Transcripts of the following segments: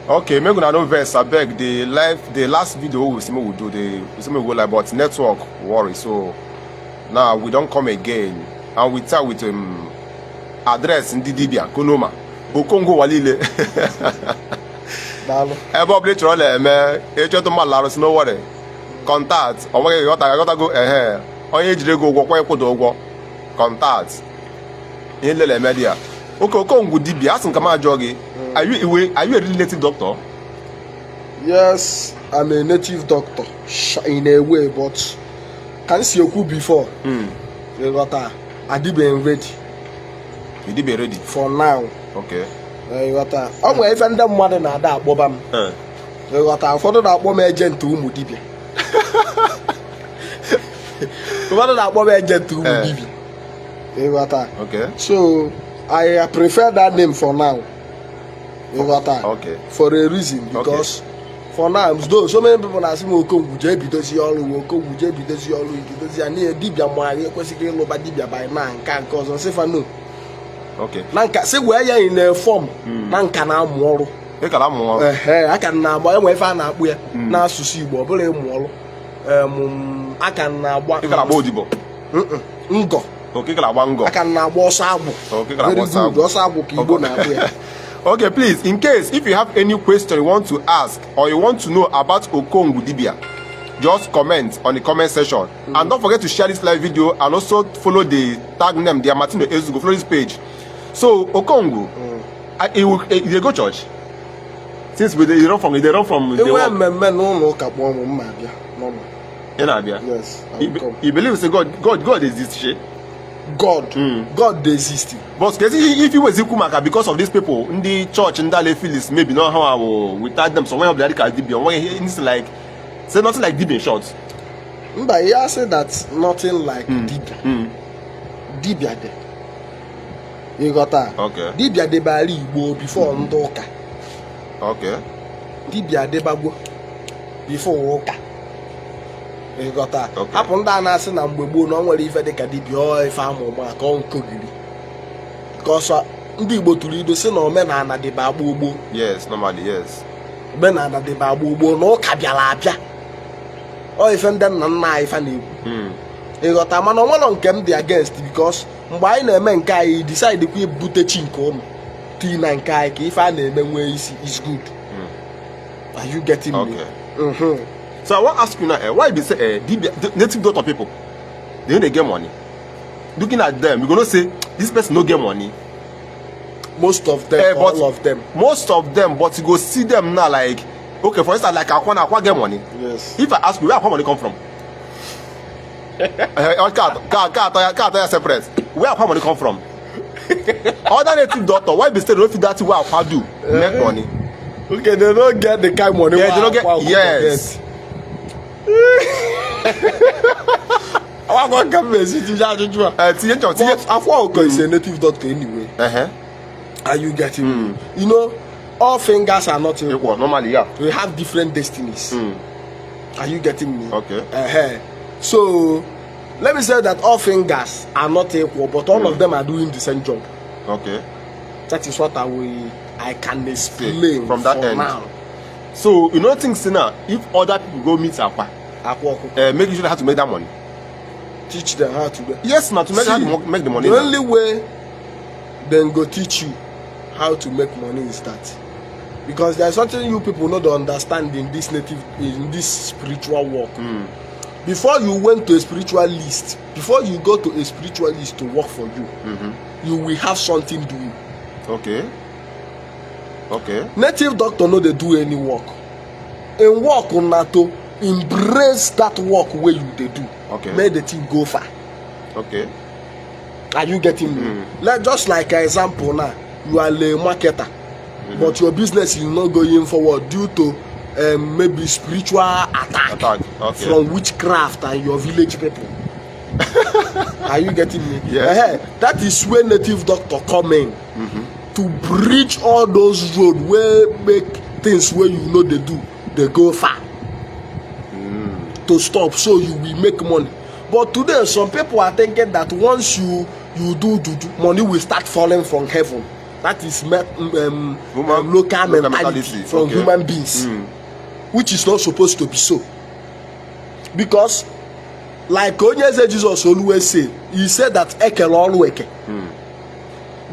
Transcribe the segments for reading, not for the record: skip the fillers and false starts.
Okay, make una no vex. I beg the last video we will do we go live, but network worry. So now we don't come again, and we start with address in Dibia Konoma Okongwu walile. Ebo play troll me. Echo to malaros no worry. Contact. I gotta go onye jide go gwokwa ekwodo ogwo. Contact. In the media. Okay, Okongwu Dibia, ask him jogi. Are you a really native doctor? Yes, I'm a native doctor in a way, but can you see Oku before? You got I did be ready. You did be ready for now. Okay. You got I'm going to them more than that, Bobam. You got for that bomb agent to Dibia. What that bomb agent to Dibia? You got okay. So I prefer that name for now. Okay. For a reason, because for now, though so many people are saying Okongwu Dibia Okongwu Dibia and Dibia Mwari, Dibia by man can cause us if I know. Okay. Nanka say where you in a form, Nanka na mworo. I can now buy my fan up where now to see what mworo. I can now buy Ngo. Okay, I can now buy Sabu. Okay, okay, please, in case if you have any question you want to ask or you want to know about Okongwu Dibia, just comment on the comment section. And don't forget to share this live video and also follow the tag name, the Martino Ezugo, follow this page. So, Okongwu, they go church? Since they run from the yes. You believe in God exists, she? God exists. But if you were Zikumaka because of these people in the church in Dale Phyllis, maybe not how without them, so one of the radical Dibia, it's like say nothing like Dibia in short. But yeah, say that's nothing like Dibia. Dibia de. You got that? Okay. Dibia de Bali before Ndoka. Okay. Dibia de Bago before Oka. You got that? Okay. Happen down as an ambu no one if they can dibia if I'm on Kogiri. Because Ndibo to lead the sin or men and the babu. Yes, normally, yes. Men and the babu no cabialabia. Or if and then knife and you. You got a man on came the against because why no men kai decide to keep buteching home. Tina and kai if I name them where is good. Are you getting me? So I want to ask you now, why be say native daughter people, they get money? Looking at them, you're gonna say this person no get money. Most of them, all of them. Most of them, but you go see them now like, okay, for instance, like Akwa get money. Yes. If I ask you where Akwa money come from? Can't separate. Where Akwa money come from? Other native daughter, why be still don't feel that where Akwa do make money? Okay, they don't get the kind of money. Yeah, they don't get. Yes. I want to come and see you. Akwa is a native doctor anyway. Are you getting me? You know, all fingers are not equal. Normally, yeah. We have different destinies. Are you getting me? Okay. So, let me say that all fingers are not equal, but all of them are doing the same job. Okay. That is what I can explain from that end. Now. So, you know, things now, if other people go meet Akwa, make sure they have to make that money. Teach them how to do it. Yes, not to make make the money. The only way then go teach you how to make money is that. Because there's something you people not understand in this spiritual work. Before you went to a spiritualist, before you go to a spiritualist to work for you, you will have something doing. Okay. Native doctor no they do any work. In work on NATO, embrace that work where you they do. Okay. Make the thing go far. Okay. Are you getting me? Just like an example now, you are a marketer, but your business is not going forward due to maybe spiritual attack from witchcraft and your village people. Are you getting me? Yes. That is where native doctor come in to bridge all those roads where make things where you know they do, they go far. To stop so you will make money. But today some people are thinking that once you do money will start falling from heaven. That is local mentality from human beings, which is not supposed to be so. Because, like Onyeze Jesus always say, he said that Eke all weke.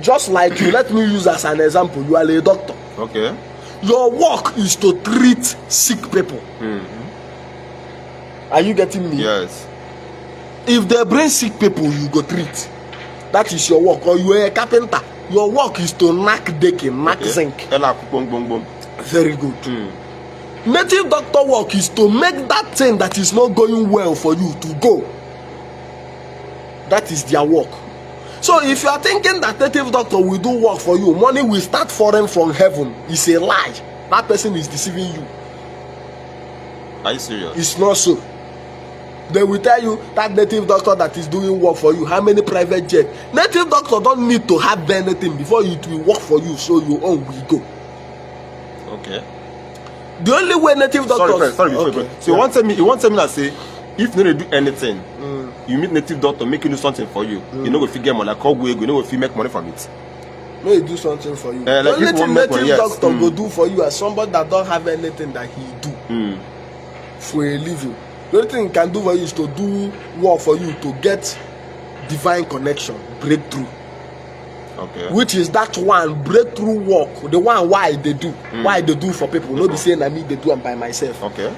Just like you, let me use as an example, you are a doctor. Okay. Your work is to treat sick people. Are you getting me? Yes. If they bring sick people, you go treat. That is your work. Or you are a carpenter. Your work is to knock decking, knock zinc. Very good. Native doctor work is to make that thing that is not going well for you to go. That is their work. So if you are thinking that native doctor will do work for you, money will start falling from heaven, it's a lie. That person is deceiving you. Are you serious? It's not so. They will tell you that native doctor that is doing work for you, how many private jets. Native doctor don't need to have anything before it will work for you, so your own will go. Okay. The only way native doctors... Sorry. So you want to tell me that say, if you don't do anything, you meet native doctor making do something for you, you know if you get money, like you know if you make money from it. No, he do something for you. Like the only thing native doctor yes. go do for you as somebody that don't have anything that he do for a living. The only thing he can do for you is to do work for you to get divine connection, breakthrough. Okay. Which is that one breakthrough work, the one why they do for people. Not be saying I me they do them by myself. Okay.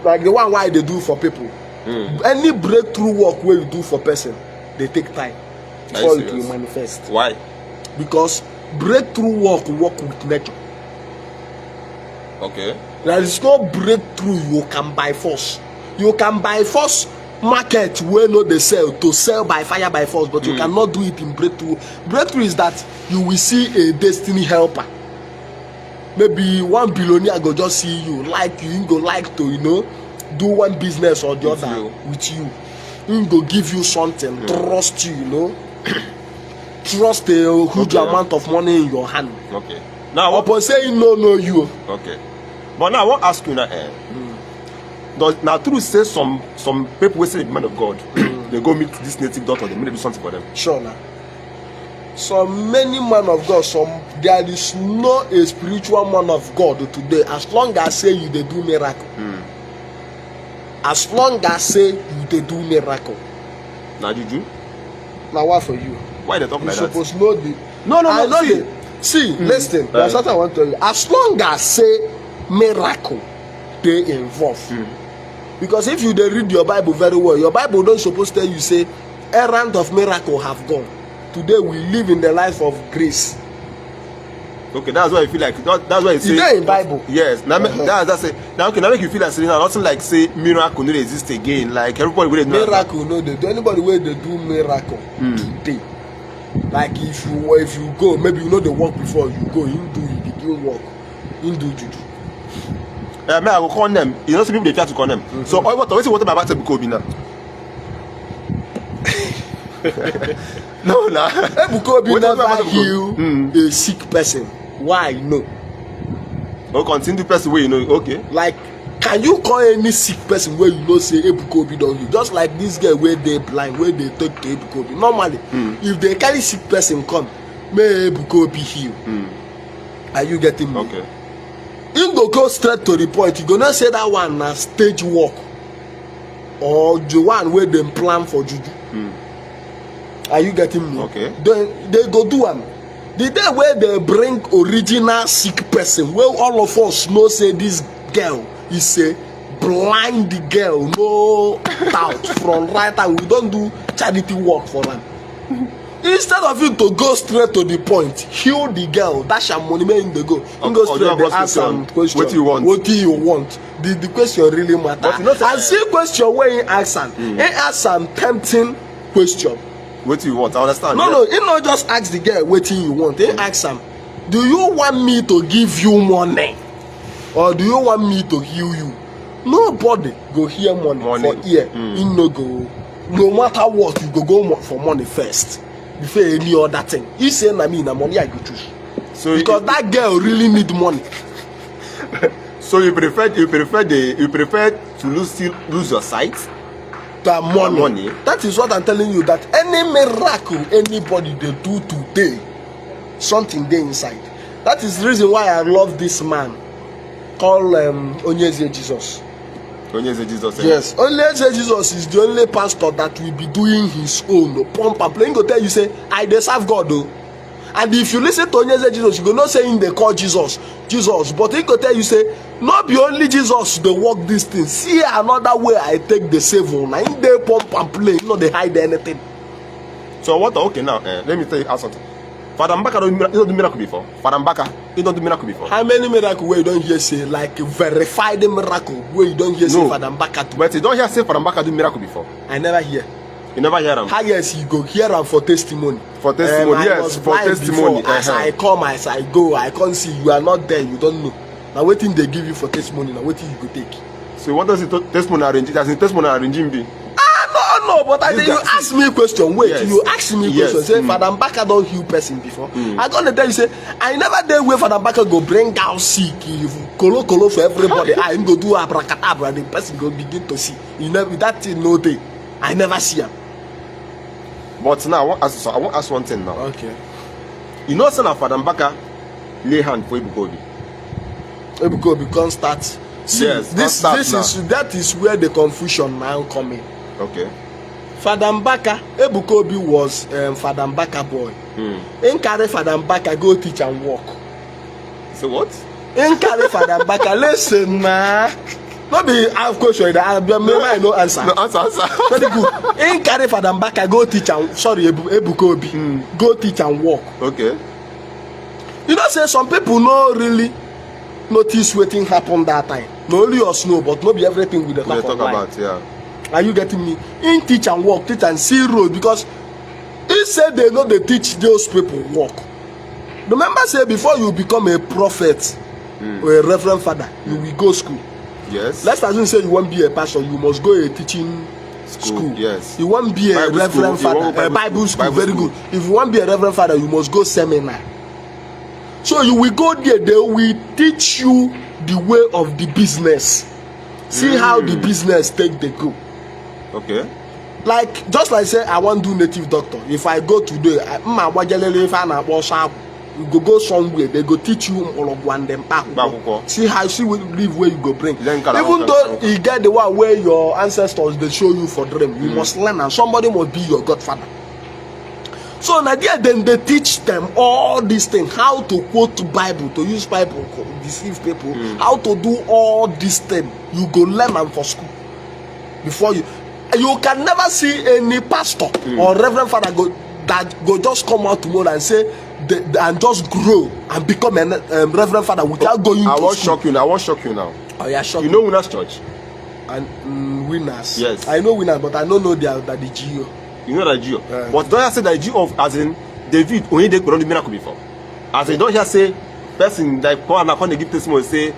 Like the one why they do for people. Any breakthrough work where you do for person, they take time before it will manifest. Why? Because breakthrough work with nature. Okay. There is no breakthrough you can by force. You can by force market where no they sell to sell by fire by force, but you cannot do it in breakthrough. Breakthrough is that you will see a destiny helper. Maybe one billionaire go just see you, like you go like to do one business or the other with you. He go give you something, trust you, trust a huge amount of money in your hand. Okay. Now upon saying no you. Okay. But now I want to ask you now. Now through say some people will say the man of God, they go meet this native doctor, they may do something for them. Sure now. So many man of God, there is no a spiritual man of God today. As long as say you they do miracle. As long as say you they do miracle. Now juju. Now what for you? Why they talk like that? You supposed to know the. No. See, listen. There's something I want to tell you. As long as say miracle, they involve. Because if you they read your Bible very well, your Bible don't supposed to tell you say errand of miracle have gone. Today we live in the life of grace. Okay, that's why I feel like that's why you say. Is there in Bible? Yes. Now that's it. Now okay, now make you feel like saying nothing like say miracle no exist again. Like everybody will know. Miracle no they do. Anybody where they do miracle today. Like if you go, maybe you know the work before you go, you begin work, you do juju. I will call them. You know some people they try to call them. So what about Ebuko now? No. Ebuko never heal a sick person. Why? No. Oh, continue person where you know. Okay. Like, can you call any sick person where you know say Ebuko don't heal? Just like this guy where they blind, where they talk to Ebuko. Normally, if they carry sick person come, may Ebuko be healed. Are you getting me? Okay. You go straight to the point. You go not say that one na stage work or the one where they plan for juju. Are you getting me? Okay. Then they go do one. The day where they bring original sick person, where all of us know say this girl is a blind girl, no doubt from right time. We don't do charity work for them. Instead of you to go straight to the point, heal the girl, dash her money, make the go. You go straight to ask some question. What do you want? What do you want? The question really matter. And see question where you ask some. He ask some tempting question. What do you want? I understand. No, he not just ask the girl what you want. He ask some, do you want me to give you money? Or do you want me to heal you? Nobody go hear money. For ear. He no go. No matter what, you go for money first. Before any other thing. He say na me na money I go choose. So because that girl really need money. So you prefer to lose your sight than money. That is what I'm telling you, that any miracle anybody they do today something there inside. That is the reason why I love this man called Onyeze Jesus. Onyeze Jesus. Yes, Onyeze Jesus is the only pastor that will be doing his own pump and playing. Go tell you say, I dey serve God though. And if you listen to Onyeze Jesus, you go not saying they call Jesus, but he go tell you say, not be only Jesus they work this thing. See another way I take the saving. Now in they pump and play, you know they hide anything. So what? Okay, now let me tell you something. Father Mbaka don't do miracle before. Father Mbaka, he don't do miracle before. How many miracles where you don't hear say like verified miracle where you don't hear say Father Mbaka do? But you don't hear say Father Mbaka do miracle before. I never hear. You never hear him. How yes you go hear him for testimony. For testimony, yes, for testimony. Before, as I come, as I go, I can't see you are not there. You don't know. Now waiting they give you for testimony. Now waiting you go take. So what does the testimony arrange? Does the testimony arranging be? No, but you ask me a question. Wait, yes. You ask me a question. Say, Father Mbaka don't heal person before. I gonna tell you, say, I never did where Father Mbaka go bring down sick. If kolo for everybody, I go do abracadabra, the person go begin to see. You never that thing no day. I never see him. But now I want ask one thing now. Okay. You know, son of Father Mbaka lay hand for Ebukobi. Ebukobi can't start. See, yes, that is where the confusion now coming. Okay. Father Mbaka, Ebukobi was Father Mbaka boy. In carry Father Mbaka go teach and walk. So what? In carry Father Mbaka, listen nah. Not be of course maybe I no answer. No answer. Very good. In carry Father Mbaka go teach and Ebukobi go teach and walk. Okay. You know say some people no really notice wetin happen that time. No only us know, but not be everything we talk about. Yeah. Are you getting me? In teach and walk, teach and see road, because he said they know they teach those people walk. Remember say before you become a prophet or a reverend father, you will go school. Yes. Let's assume say you won't be a pastor, you must go a teaching school. Yes. You won't be a reverend father, a Bible school. Very good. If you won't be a reverend father, you must go seminar. So you will go there, they will teach you the way of the business. See how the business take the go. Okay. Like just like say I want to do native doctor. If I go today, you go somewhere, they go teach you all of one them back. See how she will live where you go bring. Even though you get the one where your ancestors they show you for dream, you must learn and somebody must be your godfather. So Nigeria then they teach them all these things, how to quote Bible, to use Bible, deceive people, how to do all these things. You go learn them for school. Before you can never see any pastor or reverend father go just come out tomorrow and say and just grow and become a reverend father without going to school. I won't shock you now. Oh yeah, shock you know Winners Church? And Winners. Yes. I know Winners, but I don't know the GO. You know that GO. But don't you say that GO as in David only they could do miracle before. As in don't you say person like come and give testimony say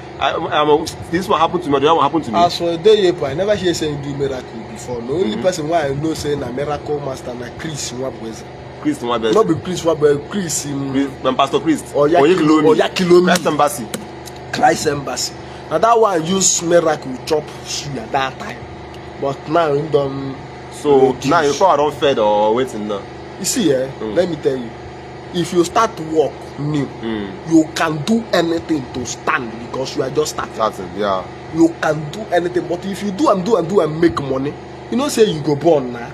this one happened to me, that one happened to me. As for the I never hear saying do miracle before. The only person why I know saying a miracle master na Chris Nwabweze. Chris Nwabweze. Not be Chris Nwabweze, Chris Pastor Chris. Oyakilomi. Christ Embassy. Now that one use miracle chop shoe at that time. But now he done. So now you probably don't fed or waiting now. You see, let me tell you. If you start to walk new, you can do anything to stand because you are just starting. Yeah. You can do anything, but if you do and make money, you know, say you go born now,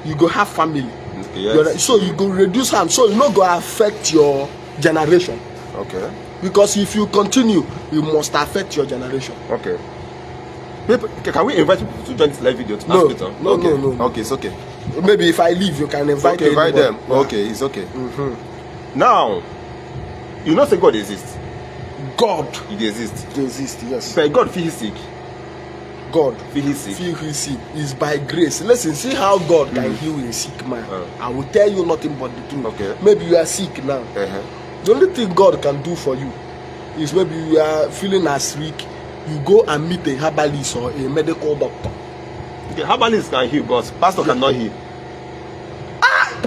you go have family. Yes. So you go reduce harm, so you not go affect your generation. Okay. Because if you continue, you must affect your generation. Okay. Can we invite people to join this live video? No. Okay, it's okay. Maybe if I leave, you can invite them. Yeah. Okay, it's okay. Now, you know say God exists. God. It exists. It exists, yes. But God feel sick. God feel sick. Feel sick is by grace. Listen, see how God can heal a sick man. I will tell you nothing but the truth. Okay. Maybe you are sick now. The only thing God can do for you is maybe you are feeling as weak. You go and meet a herbalist or a medical doctor. Okay, herbalist can heal, but pastor cannot heal.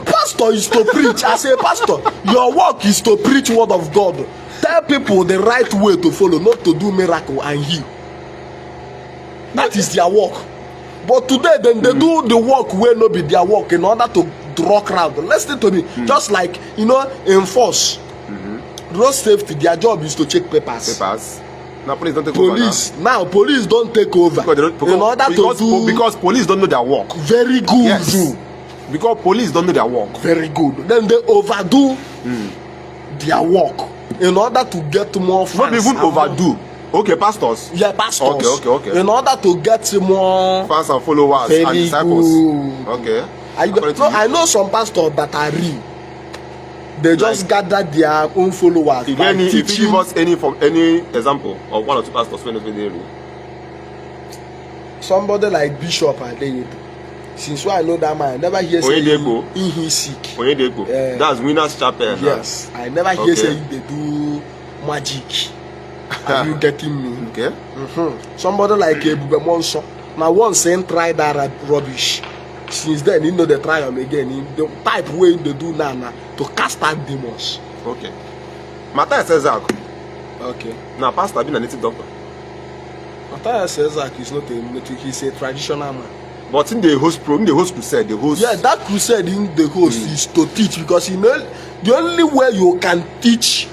Pastor is to preach. As a pastor, your work is to preach word of God. Tell people the right way to follow, not to do miracle and heal. That is their work. But today, then they do the work where no be their work in order to draw crowd. Listen to me. Just like, you know, in force, road safety, their job is to check papers. Now police don't take police over now police don't take over because police don't know their work. Very good. Yes. Because police don't know their work. Very good. Then they overdo their work in order to get more fans. Not even overdo. Okay, pastors. Yeah, pastors. Okay. In order to get more fans and followers and disciples. Good. Okay. I know some pastors that are real. They just gather their own followers. If you give us any example of one or two pastors when they real. Somebody like Bishop Adeyedo. Since I know that man, I never hear say he's sick. That's Winners Chapel. Yes, I never hear say they do magic. Are you getting me? Okay. Somebody like Ebube Monso. Now once they try that rubbish. Since then, you know they try them again. The type way they do now to cast out demons. Okay. Matthias Ezak. Okay. Now, pastor being a native doctor. Matthias Ezak is not a native. He's a traditional man. But in the host crusade, yeah, that crusade in the host is to teach, because you know the only way you can teach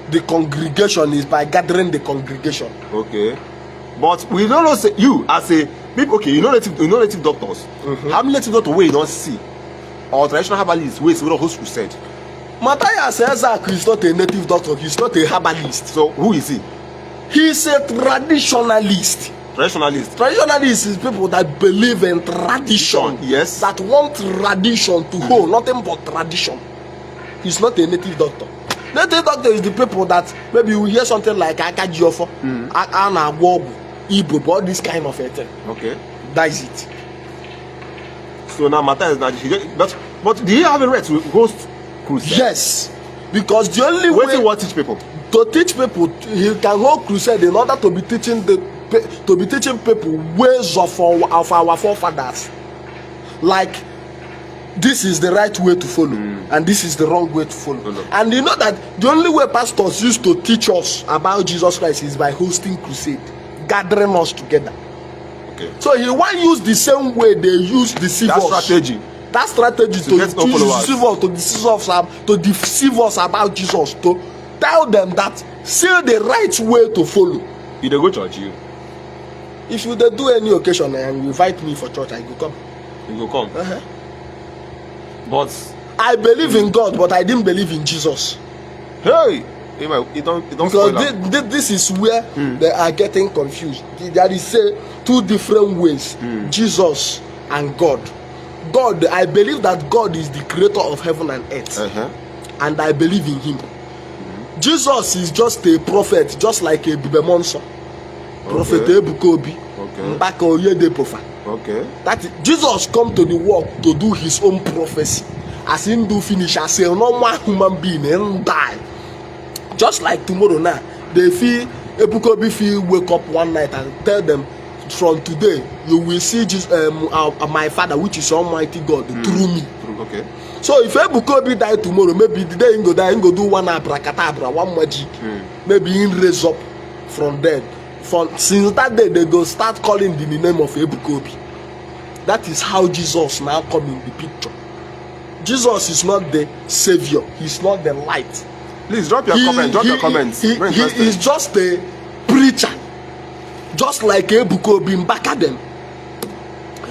the congregation is by gathering the congregation. Okay. But we don't know, say you as a people, okay, you know native doctors. How many native doctors we don't see? Or traditional herbalists we don't host crusade? Matthias Ezak is not a native doctor, he's not a herbalist. So who is he? He's a traditionalist. Traditionalists is people that believe in tradition. Yes. That want tradition to hold, nothing but tradition. He's not a native doctor. Native doctor is the people that maybe you hear something like Akajiofo, Anagwogu, Igbo, all this kind of a thing. Okay. That is it. So now Matthias, but do you have a right to host crusade? Yes. Because the only way to teach people? To teach people, he can hold crusade in order to be teaching people ways of our forefathers. Like, this is the right way to follow, and this is the wrong way to follow. And you know that the only way pastors used to teach us about Jesus Christ is by hosting crusade, gathering us together. Okay. So he want use the same way they use deceive us. That strategy to deceive us about Jesus, to tell them that still the right way to follow. You don't go church, you. If you don't do any occasion and you invite me for church, I go come. You go come. But I believe in God, but I didn't believe in Jesus. Hey, you don't because this is where they are getting confused. There is two different ways: Jesus and God. God, I believe that God is the creator of heaven and earth, and I believe in Him. Jesus is just a prophet, just like a Bibemonso. Prophet Ebukobi, Mbaka Oyedepofa. Okay. That Jesus come to the world to do his own prophecy. As him do finish, as a normal human being and die. Just like tomorrow now, they feel Ebukobi feel wake up one night and tell them, from today you will see Jesus, my Father, which is Almighty God, through me. Okay. So if Ebukobi die tomorrow, maybe the day he go die, he go do one abracadabra, one magic. Maybe he raise up from dead. Since that day, they go start calling the name of Ebukobi. That is how Jesus now come in the picture. Jesus is not the savior. He's not the light. Please drop your comment. Drop your comments. He is just a preacher, just like Ebukobi Mbakadem.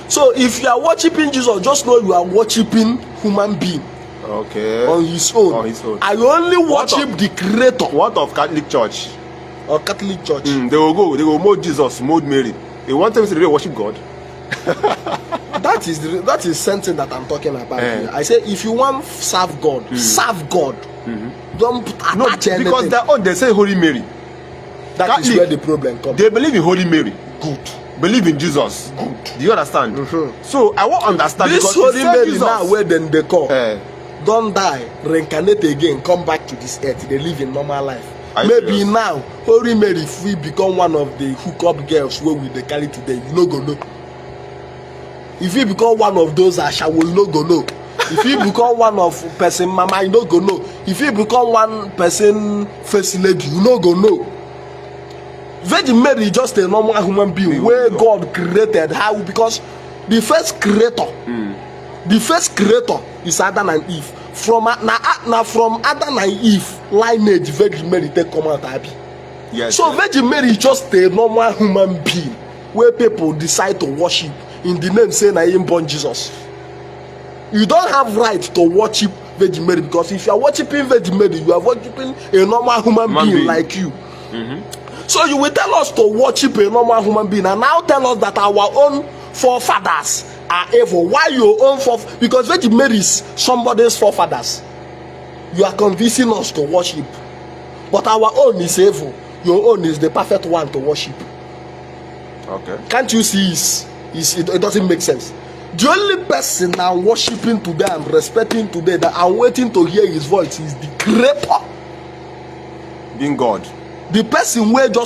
So if you are worshiping Jesus, just know you are worshiping human being. Okay. On his own. I only worship the Creator. What of Catholic Church? Or Catholic Church? They will mold Jesus, mold Mary. They want them to really worship God. that is something that I'm talking about here. I say if you want serve God, serve God. Don't attach anything. Because they say Holy Mary. That Catholic, is where the problem comes. They believe in Holy Mary. Good. Believe in Jesus. Good. Do you understand? So I won't understand this Holy Mary Jesus, now where then they call. Don't die, reincarnate again, come back to this earth. They live in normal life. Maybe now Holy Mary, if we become one of the hookup girls where we they carry today, you no go know. If you become one of those Asha will no go know. If you become one of person mama, you no go know. If you become one person first lady, you no go know. Virgin Mary is just a normal human being where God created how, because the first creator is Adam and Eve. From Adam and Eve lineage Virgin Mary take come out abi. Yes. So Virgin Mary is just a normal human being where people decide to worship in the name saying I am born Jesus. You don't have right to worship Virgin Mary, because if you are worshiping Virgin Mary, you are worshiping a normal human being like you. So you will tell us to worship a normal human being and now tell us that our own forefathers are evil. Why your own forefathers? Because Virgin Mary is somebody's forefathers. You are convincing us to worship, but our own is evil. Your own is the perfect one to worship. Okay. Can't you see? It doesn't make sense. The only person I'm worshiping today and respecting today that I'm waiting to hear his voice is the creator. Being God. The person where just